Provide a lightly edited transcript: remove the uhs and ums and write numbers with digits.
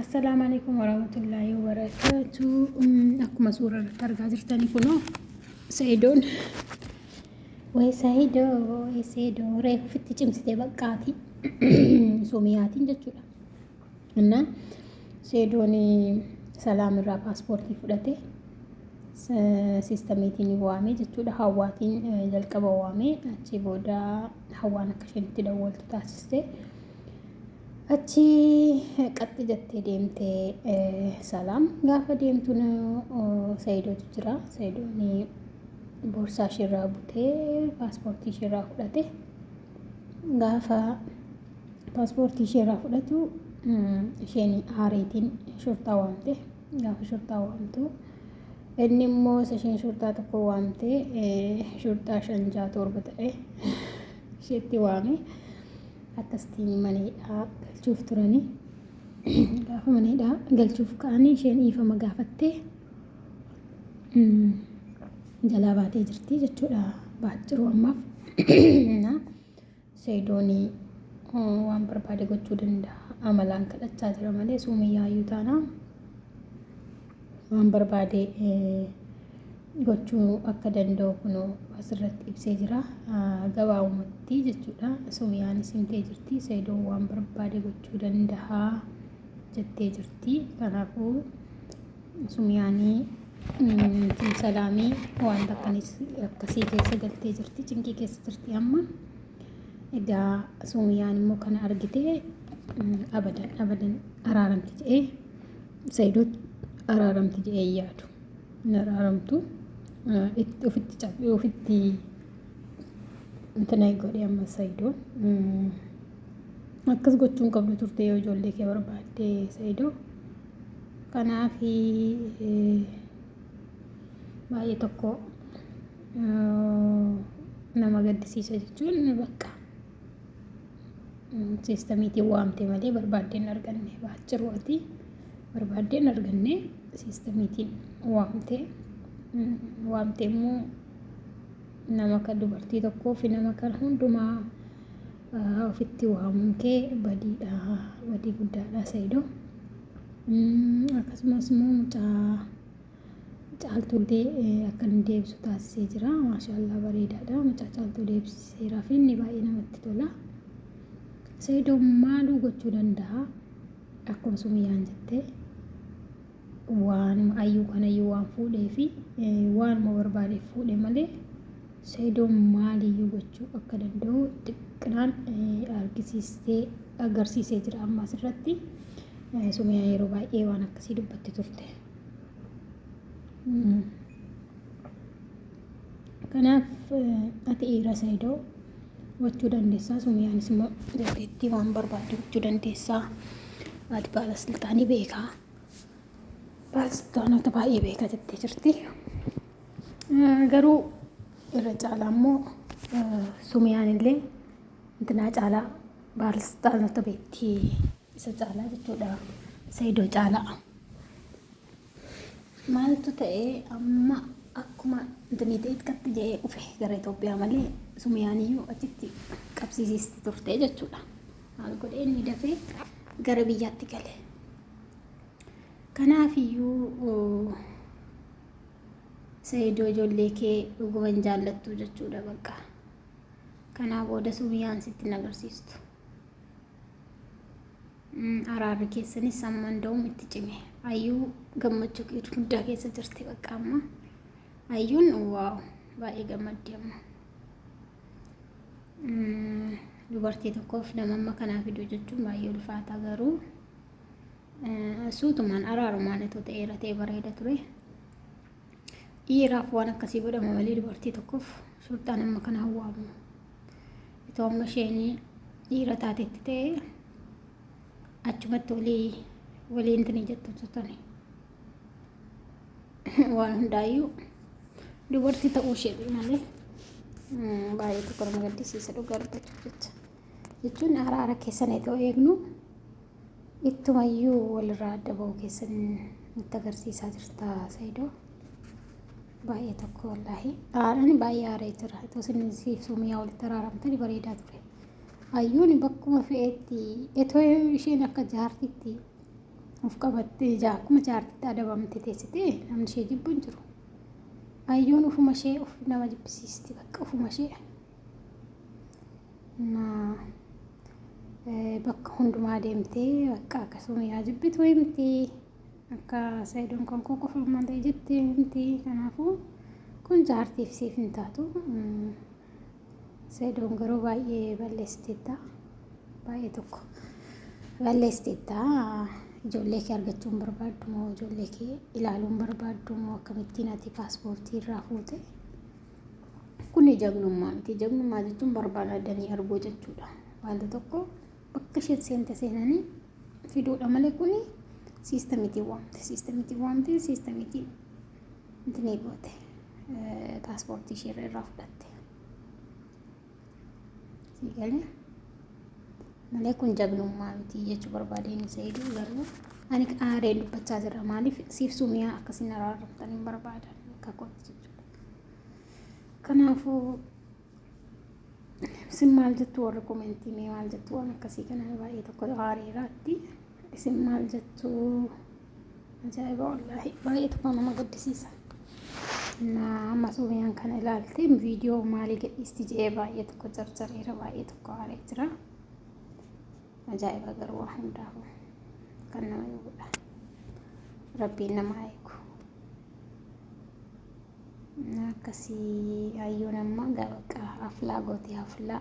Assalamu alaikum warahmatullahi wabarakatuh. Akkuma suuraa irratti argaa jirtanii kunoo Sa'idoon Saidoo reeffitti cimsitee baqqaati Soomiyaatiin jechuudha. Innaa Saidoon Salaam irraa paaspoortii fudhate siistamiitiin waamee jechuudha. Hawwaatiin jalqaba waamee achii booda hawwaan akka isheen itti dawwaltu taasiste. Achi qaxxi jettee deemtee Salaam gaafa deemtuun Saidootu jira. Saidoon boorsaa ishirraa butee paaspoortii ishirraa fudhate. Gaafa paaspoortii ishirraa fudhatu isheen aareetiin shurtaa waamte. Gaafa shurtaa waamtu inni immoo isheen shurtaa tokko waamte shurtaa 5-7 ta'e isheetti waame. Akkasitiin maneedhaa galchuuf turanii gaafa maneedhaa galchuuf ka'anii isheen dhiifama gaafattee jalaa baatee jirti jechuudha. Baachiruu ammaaf Saidoon waan barbaade gochuu danda'a. Amalaan kadhachaa jira malee Suumiyyaayyuu taana waan barbaade gochuu akka danda'u kunoo asirratti ibsee jira. Gabaabumatti jechuudha. Suumiyaanis himtee jirti. Saidoon waan barbaade gochuu danda'a jettee jirti. Kanaafuu Suumiyaanii Salaamii waan akkasii keessa galtee jirti. Cinqii keessa jirti amma. Egaa Suumiyaan immoo kana argitee abadan araaramti jedhee Saidootti araaramti jedhee yaadu. Hin araaramtu. Ofitti intana godhee amma Saidoon akkas gochuun qabdu turte yoo ijoollee kee barbaadde Saidoo. Kanaaf baay'ee tokko nama gaddisiisa jechuun bakka siistamiitiin waamte malee barbaaddeen arganne. Baachiruuti barbaaddeen arganne siistamiitiin waamte immoo nama kan dubartii tokkoo fi nama kan hundumaa ofitti waamuun kee badiidha. Badii guddaadha Saidoo. Akkasumas immoo caaltullee akka inni deebisu taasisee jira. Maashaallah bareedaadha. Mucaa caaltuu deebiseeraa fi inni baay'ee namatti tola. Saidoon maaluu gochuu danda'a? Akkuma Suumiyyaan jettee waanuma ayyuu kanayyuu waan fuudhee fi waanuma barbaadeef fuudhe malee Saidoon maaliyyuu gochuu akka danda'u xiqqinaan agarsiisee jira. Amma asirratti Suumiyyaan yeroo baay'ee waan akkasii dubbatti turte. Kanaaf ati dhiira Saidoo gochuu dandeessaa. Suumiyyaanis immoo dandeettii waan barbaadde gochuu dandeessaa. Ati baalastiltaanii beekaa. Baalastiltaanota baay'ee beekaa jettee jirti. Garuu irra caalaa immoo Suumiyyaan illee intinaa caalaa baalastiltaanota beektii isa caalaa jechuudha. Saidoo caalaa. Maaltu ta'ee amma akkuma intinii ta'etti qatti jedhee dhufe gara Itoophiyaa malee Suumiyyaaniyyuu achitti qabsiisisti turte jechuudha. Maal godhee inni dafee gara biyyaatti gale. Kanaafiyyuu Saidoo ijoollee kee dhuguman jaallattu jechuudha bakka. Kanaa booda Suumiyyaan sitti hin agarsiistu. Araarri keessanis amma hunda'uun itti cime. Ayyuu gammachuu guddaa keessa jirti bakka amma. Ayyuun waaw baay'ee gammaddi amma. Dubartii tokkoof nama amma kanaa fiduu jechuun baay'ee ulfaata garuu suutumaan araarumaan itoo ta'eera ta'e bareeda ture. Dhiiraaf waan akkasii godhama malee dubartii tokkoof shurtaan amma kana hawwaamu. Itoo amma isheen dhiira taatetti ta'e achumatti walii intinii jettu turtani. Waan hundaayyuu dubartii ta'uu ishee malee baay'ee tokko nama gaddisiisa dhugaa dubbachuuf jecha. Jechuun araara keessan itoo eegnu ittumayyuu walirraa adda ba'uu keessan nutti agarsiisaa jirta Saidoo. Baay'ee tokko wallaahi. Ani baay'ee aaree jira. Itoo isin Suumiyyaa walitti araaramtanii bareedaa ture. Ayyuun bakkuma fe'etti itoo isheen akka jaartitti of qabattee akkuma jaartitti adabamte teessite namni ishee jibbu hin jiru. Ayyoon ufuma ishee of nama jibbisiisti bakka ufuma ishee. Bakka hundumaa deemtee bakka akkasuma yaa jibbitu miti akka Saidoon kan koo qofa malee jettee miti. Kanaafuu kun jaartiif siif hin taatu. Saidoon garuu baay'ee balleessiteetta. Baay'ee tokko balleessiteetta. Ijoollee kee argachuu hin barbaaddu moo ijoollee kee ilaaluu hin barbaaddu moo akkamittiin ati paaspoortii irraa fuute? Kun jagnummaa miti. Jagnummaa jechuun barbaadanii arguu jechuudha. Wanta tokko bakka isheen seente seenanii fiduudha malee kuni siistamiitiin waamte siistamiitiin intinii goote paaspoortii ishee irraa fudhatte. Siigalee malee kun jagnummaa miti jechuu barbaadeen Saiduu garuu ani aaree dubbachaa jira. Maaliif siif sumiyaa akkasiin araaramtan hin barbaadan kakootti jechuudha. Kanaafuu isin maal jettu warra komentii mee maal jettu waan akkasii kana baay'ee tokko aareeraatti isin maal jettu? Ajaa'iba wallaahi baay'ee tokko nama gaddisiisa. Amma sumiyaan kana ilaalte viidiyoo maalii gadhiisti jedhee baay'ee tokko jarjareera baay'ee tokko aaree jira. Ajaa'iba garuu waan hundaafuu kan nama eegudha. Rabbiin nama eegu. Akkasii ayyoon amma gabaqa aflaa gootee aflaa.